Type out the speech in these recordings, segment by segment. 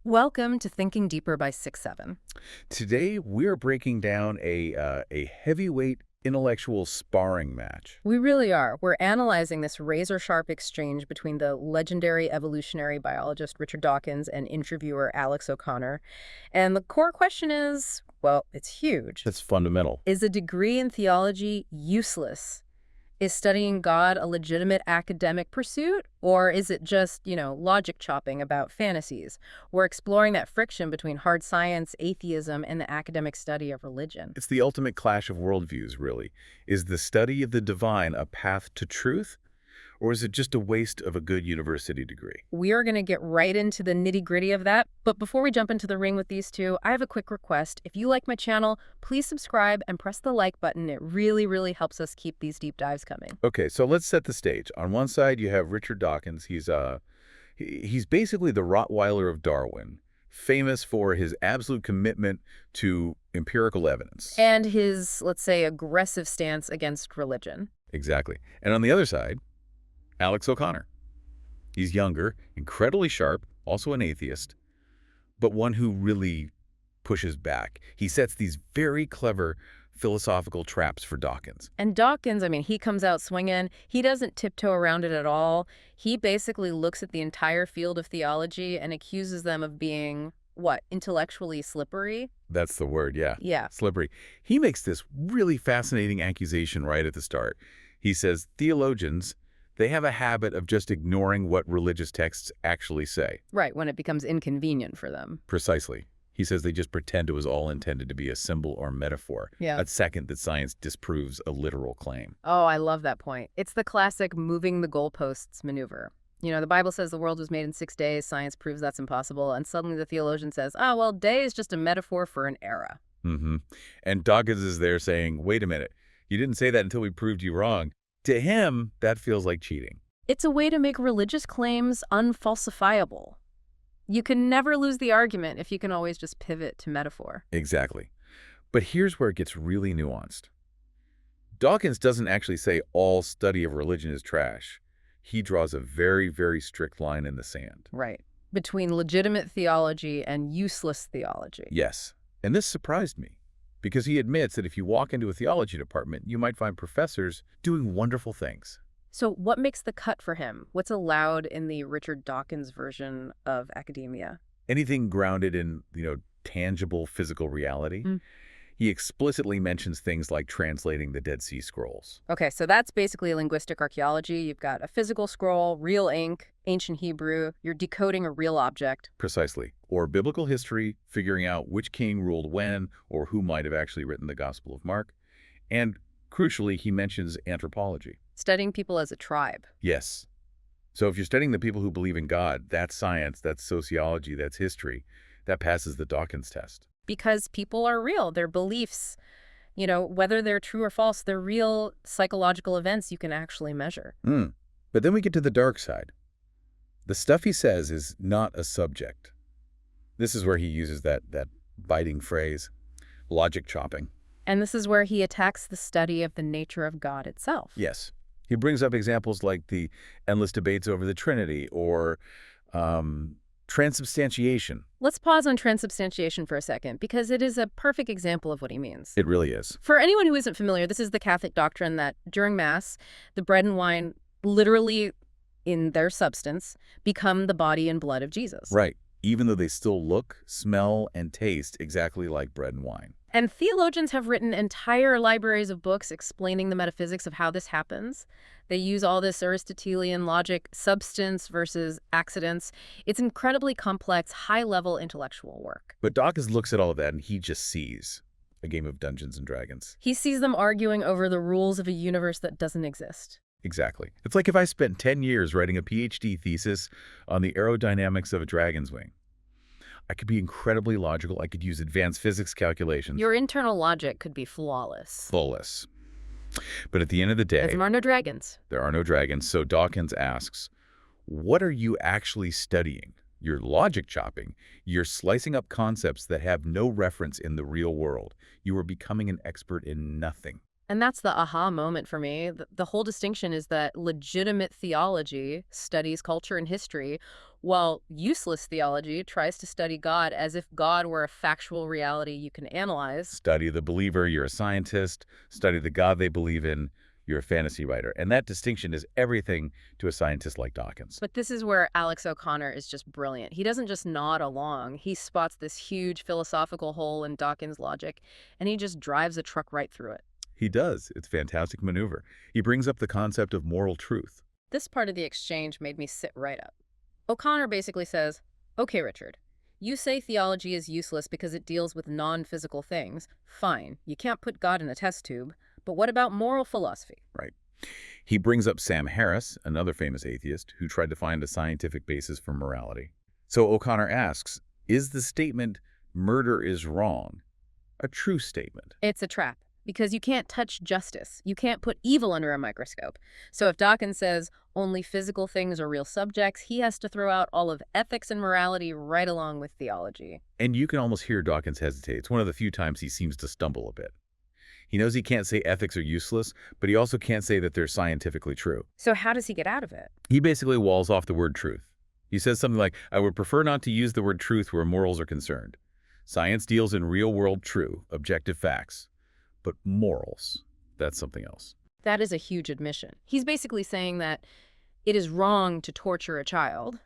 Welcome to Thinking Deeper by 6-7. Today, we're breaking down a heavyweight intellectual sparring match. We really are. We're analyzing this razor-sharp exchange between the legendary evolutionary biologist Richard Dawkins and interviewer Alex O'Connor. And the core question is, well, it's huge. That's fundamental. Is a degree in theology useless? Is studying God a legitimate academic pursuit? Or is it just, logic chopping about fantasies? We're exploring that friction between hard science, atheism, and the academic study of religion. It's the ultimate clash of worldviews, really. Is the study of the divine a path to truth? Or is it just a waste of a good university degree? We are going to get right into the nitty-gritty of that. But before we jump into the ring with these two, I have a quick request. If you like my channel, please subscribe and press the like button. It really, really helps us keep these deep dives coming. Okay, so let's set the stage. On one side, you have Richard Dawkins. He's basically the Rottweiler of Darwin, famous for his absolute commitment to empirical evidence. And his, let's say, aggressive stance against religion. Exactly. And on the other side, Alex O'Connor. He's younger, incredibly sharp, also an atheist, but one who really pushes back. He sets these very clever philosophical traps for Dawkins. And Dawkins, he comes out swinging. He doesn't tiptoe around it at all. He basically looks at the entire field of theology and accuses them of being, intellectually slippery? That's the word, yeah. Yeah. Slippery. He makes this really fascinating accusation right at the start. He says theologians, they have a habit of just ignoring what religious texts actually say. Right, when it becomes inconvenient for them. Precisely. He says they just pretend it was all intended to be a symbol or metaphor. Yeah. A second that science disproves a literal claim. Oh, I love that point. It's the classic moving the goalposts maneuver. The Bible says the world was made in 6 days. Science proves that's impossible. And suddenly the theologian says, day is just a metaphor for an era. Mm-hmm. And Dawkins is there saying, wait a minute, you didn't say that until we proved you wrong. To him, that feels like cheating. It's a way to make religious claims unfalsifiable. You can never lose the argument if you can always just pivot to metaphor. Exactly. But here's where it gets really nuanced. Dawkins doesn't actually say all study of religion is trash. He draws a very, very strict line in the sand. Right. Between legitimate theology and useless theology. Yes. And this surprised me, because he admits that if you walk into a theology department, you might find professors doing wonderful things. So what makes the cut for him? What's allowed in the Richard Dawkins version of academia? Anything grounded in, tangible physical reality. He explicitly mentions things like translating the Dead Sea Scrolls. Okay, so that's basically linguistic archaeology. You've got a physical scroll, real ink, ancient Hebrew. You're decoding a real object. Precisely. Or biblical history, figuring out which king ruled when or who might have actually written the Gospel of Mark. And crucially, he mentions anthropology. Studying people as a tribe. Yes. So if you're studying the people who believe in God, that's science, that's sociology, that's history. That passes the Dawkins test. Because people are real. Their beliefs, whether they're true or false, they're real psychological events you can actually measure. But then we get to the dark side. The stuff he says is not a subject. This is where he uses that biting phrase, logic chopping. And this is where he attacks the study of the nature of God itself. Yes. He brings up examples like the endless debates over the Trinity or transubstantiation. Let's pause on transubstantiation for a second, because it is a perfect example of what he means. It really is. For anyone who isn't familiar, this is the Catholic doctrine that during Mass, the bread and wine literally in their substance become the body and blood of Jesus. Right. Even though they still look, smell, and taste exactly like bread and wine. And theologians have written entire libraries of books explaining the metaphysics of how this happens. They use all this Aristotelian logic, substance versus accidents. It's incredibly complex, high-level intellectual work. But Dawkins looks at all of that and he just sees a game of Dungeons and Dragons. He sees them arguing over the rules of a universe that doesn't exist. Exactly. It's like if I spent 10 years writing a PhD thesis on the aerodynamics of a dragon's wing. I could be incredibly logical. I could use advanced physics calculations. Your internal logic could be flawless. Flawless. But at the end of the day, there are no dragons. There are no dragons. So Dawkins asks, what are you actually studying? You're logic chopping. You're slicing up concepts that have no reference in the real world. You are becoming an expert in nothing. And that's the aha moment for me. The whole distinction is that legitimate theology studies culture and history, while useless theology tries to study God as if God were a factual reality you can analyze. Study the believer, you're a scientist. Study the God they believe in, you're a fantasy writer. And that distinction is everything to a scientist like Dawkins. But this is where Alex O'Connor is just brilliant. He doesn't just nod along. He spots this huge philosophical hole in Dawkins' logic, and he just drives a truck right through it. He does. It's a fantastic maneuver. He brings up the concept of moral truth. This part of the exchange made me sit right up. O'Connor basically says, okay, Richard, you say theology is useless because it deals with non-physical things. Fine, you can't put God in a test tube, but what about moral philosophy? Right. He brings up Sam Harris, another famous atheist, who tried to find a scientific basis for morality. So O'Connor asks, is the statement, murder is wrong, a true statement? It's a trap, because you can't touch justice. You can't put evil under a microscope. So if Dawkins says only physical things are real subjects, he has to throw out all of ethics and morality right along with theology. And you can almost hear Dawkins hesitate. It's one of the few times he seems to stumble a bit. He knows he can't say ethics are useless, but he also can't say that they're scientifically true. So how does he get out of it? He basically walls off the word truth. He says something like, I would prefer not to use the word truth where morals are concerned. Science deals in real-world true, objective facts. But morals, that's something else. That is a huge admission. He's basically saying that it is wrong to torture a child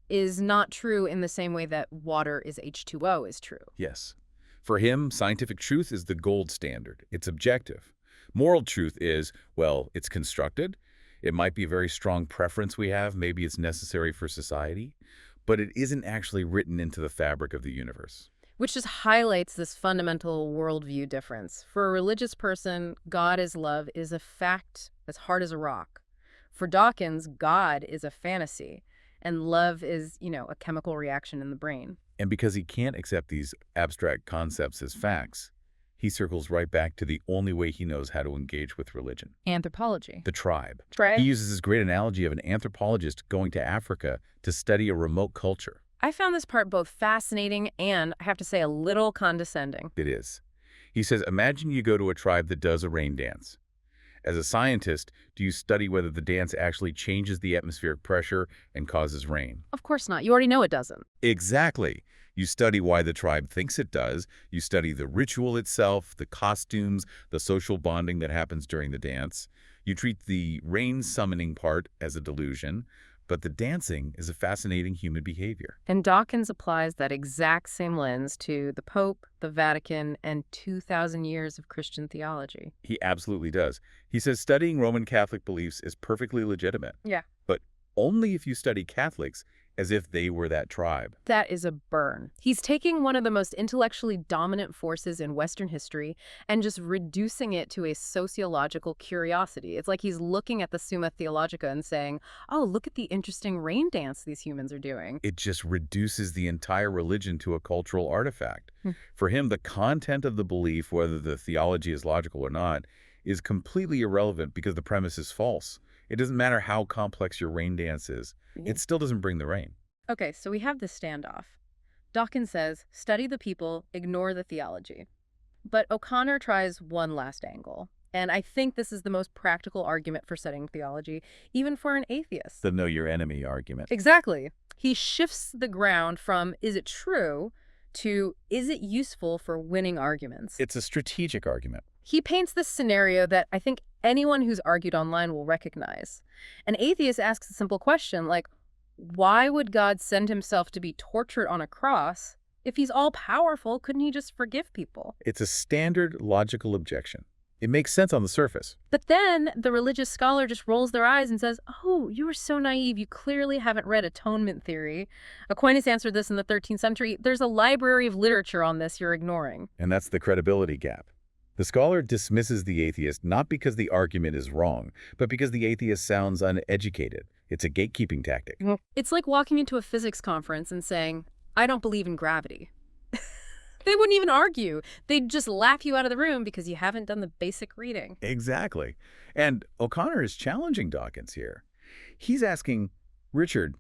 is not true in the same way that water is H2O is true. Yes. For him, scientific truth is the gold standard. It's objective. Moral truth is, well, it's constructed. It might be a very strong preference we have. Maybe it's necessary for society. But it isn't actually written into the fabric of the universe. Which just highlights this fundamental worldview difference. For a religious person, God is love is a fact as hard as a rock. For Dawkins, God is a fantasy, and love is, a chemical reaction in the brain. And because he can't accept these abstract concepts as facts, he circles right back to the only way he knows how to engage with religion. Anthropology. The tribe. Tribe? He uses this great analogy of an anthropologist going to Africa to study a remote culture. I found this part both fascinating and, I have to say, a little condescending. It is. He says, imagine you go to a tribe that does a rain dance. As a scientist, do you study whether the dance actually changes the atmospheric pressure and causes rain? Of course not. You already know it doesn't. Exactly. You study why the tribe thinks it does. You study the ritual itself, the costumes, the social bonding that happens during the dance. You treat the rain summoning part as a delusion, but the dancing is a fascinating human behavior. And Dawkins applies that exact same lens to the Pope, the Vatican, and 2,000 years of Christian theology. He absolutely does. He says studying Roman Catholic beliefs is perfectly legitimate. Yeah. But only if you study Catholics as if they were that tribe. That is a burn. He's taking one of the most intellectually dominant forces in Western history and just reducing it to a sociological curiosity. It's like he's looking at the Summa Theologica and saying, oh, look at the interesting rain dance these humans are doing. It just reduces the entire religion to a cultural artifact. For him, the content of the belief, whether the theology is logical or not, is completely irrelevant because the premise is false. It doesn't matter how complex your rain dance is. It still doesn't bring the rain. Okay, so we have this standoff. Dawkins says, study the people, ignore the theology. But O'Connor tries one last angle. And I think this is the most practical argument for studying theology, even for an atheist. The know your enemy argument. Exactly. He shifts the ground from, is it true, to, is it useful for winning arguments? It's a strategic argument. He paints this scenario that I think anyone who's argued online will recognize. An atheist asks a simple question like, why would God send himself to be tortured on a cross? If he's all-powerful, couldn't he just forgive people? It's a standard logical objection. It makes sense on the surface. But then the religious scholar just rolls their eyes and says, oh, you are so naive. You clearly haven't read atonement theory. Aquinas answered this in the 13th century. There's a library of literature on this you're ignoring. And that's the credibility gap. The scholar dismisses the atheist not because the argument is wrong, but because the atheist sounds uneducated. It's a gatekeeping tactic. It's like walking into a physics conference and saying, I don't believe in gravity. They wouldn't even argue. They'd just laugh you out of the room because you haven't done the basic reading. Exactly. And O'Connor is challenging Dawkins here. He's asking, Richard,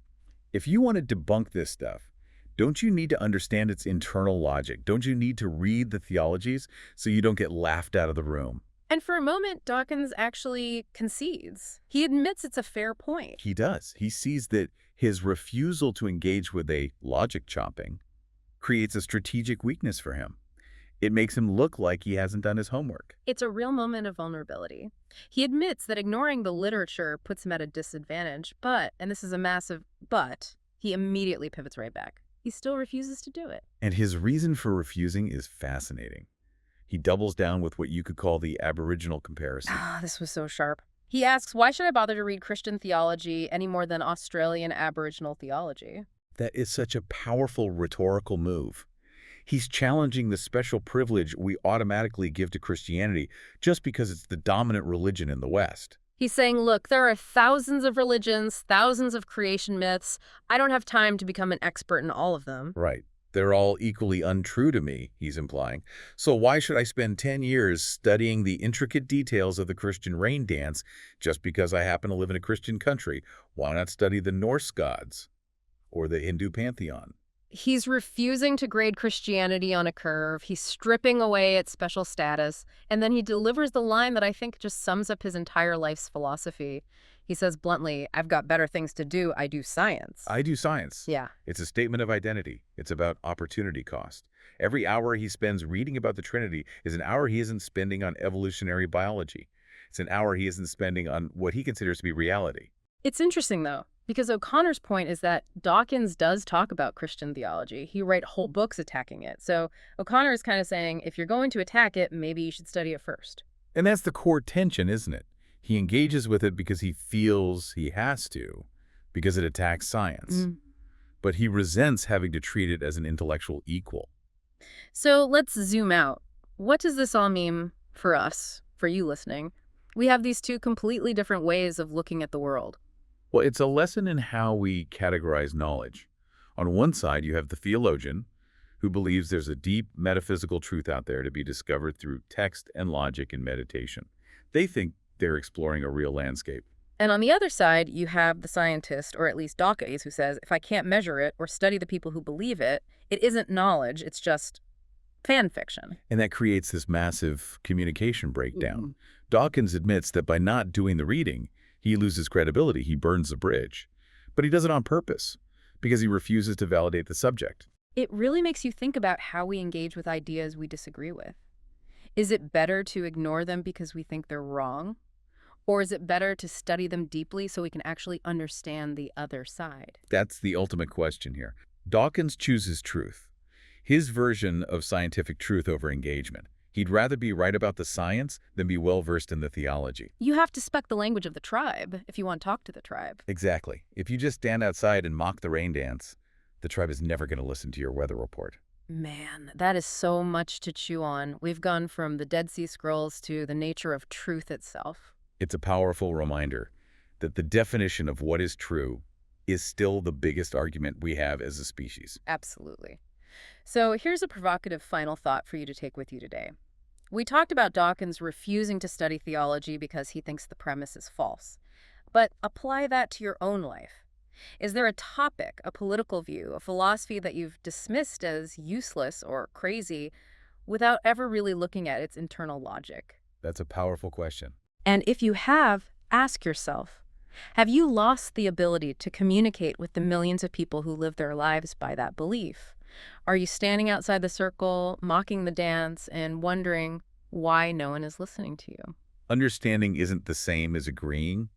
if you want to debunk this stuff, don't you need to understand its internal logic? Don't you need to read the theologies so you don't get laughed out of the room? And for a moment, Dawkins actually concedes. He admits it's a fair point. He does. He sees that his refusal to engage with a logic chopping creates a strategic weakness for him. It makes him look like he hasn't done his homework. It's a real moment of vulnerability. He admits that ignoring the literature puts him at a disadvantage, but, and this is a massive but, he immediately pivots right back. He still refuses to do it. And his reason for refusing is fascinating. He doubles down with what you could call the Aboriginal comparison. Ah, this was so sharp. He asks, why should I bother to read Christian theology any more than Australian Aboriginal theology? That is such a powerful rhetorical move. He's challenging the special privilege we automatically give to Christianity just because it's the dominant religion in the West. He's saying, look, there are thousands of religions, thousands of creation myths. I don't have time to become an expert in all of them. Right. They're all equally untrue to me, he's implying. So why should I spend 10 years studying the intricate details of the Christian rain dance just because I happen to live in a Christian country? Why not study the Norse gods or the Hindu pantheon? He's refusing to grade Christianity on a curve. He's stripping away its special status. And then he delivers the line that I think just sums up his entire life's philosophy. He says bluntly, I've got better things to do. I do science. I do science. Yeah. It's a statement of identity. It's about opportunity cost. Every hour he spends reading about the Trinity is an hour he isn't spending on evolutionary biology. It's an hour he isn't spending on what he considers to be reality. It's interesting, though, because O'Connor's point is that Dawkins does talk about Christian theology. He wrote whole books attacking it. So O'Connor is kind of saying, if you're going to attack it, maybe you should study it first. And that's the core tension, isn't it? He engages with it because he feels he has to, because it attacks science. But he resents having to treat it as an intellectual equal. So let's zoom out. What does this all mean for us, for you listening? We have these two completely different ways of looking at the world. Well, it's a lesson in how we categorize knowledge. On one side, you have the theologian, who believes there's a deep metaphysical truth out there to be discovered through text and logic and meditation. They think they're exploring a real landscape. And on the other side, you have the scientist, or at least Dawkins, who says, if I can't measure it or study the people who believe it, it isn't knowledge, it's just fan fiction. And that creates this massive communication breakdown. Dawkins admits that by not doing the reading, he loses credibility, he burns the bridge. But he does it on purpose, because he refuses to validate the subject. It really makes you think about how we engage with ideas we disagree with. Is it better to ignore them because we think they're wrong? Or is it better to study them deeply so we can actually understand the other side? That's the ultimate question here. Dawkins chooses truth, his version of scientific truth over engagement. He'd rather be right about the science than be well-versed in the theology. You have to speak the language of the tribe if you want to talk to the tribe. Exactly. If you just stand outside and mock the rain dance, the tribe is never going to listen to your weather report. Man, that is so much to chew on. We've gone from the Dead Sea Scrolls to the nature of truth itself. It's a powerful reminder that the definition of what is true is still the biggest argument we have as a species. Absolutely. So here's a provocative final thought for you to take with you today. We talked about Dawkins refusing to study theology because he thinks the premise is false. But apply that to your own life. Is there a topic, a political view, a philosophy that you've dismissed as useless or crazy without ever really looking at its internal logic? That's a powerful question. And if you have, ask yourself, have you lost the ability to communicate with the millions of people who live their lives by that belief? Are you standing outside the circle, mocking the dance, and wondering why no one is listening to you? Understanding isn't the same as agreeing,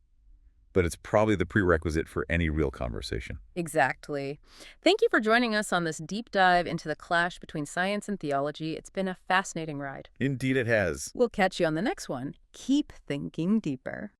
but it's probably the prerequisite for any real conversation. Exactly. Thank you for joining us on this deep dive into the clash between science and theology. It's been a fascinating ride. Indeed it has. We'll catch you on the next one. Keep thinking deeper.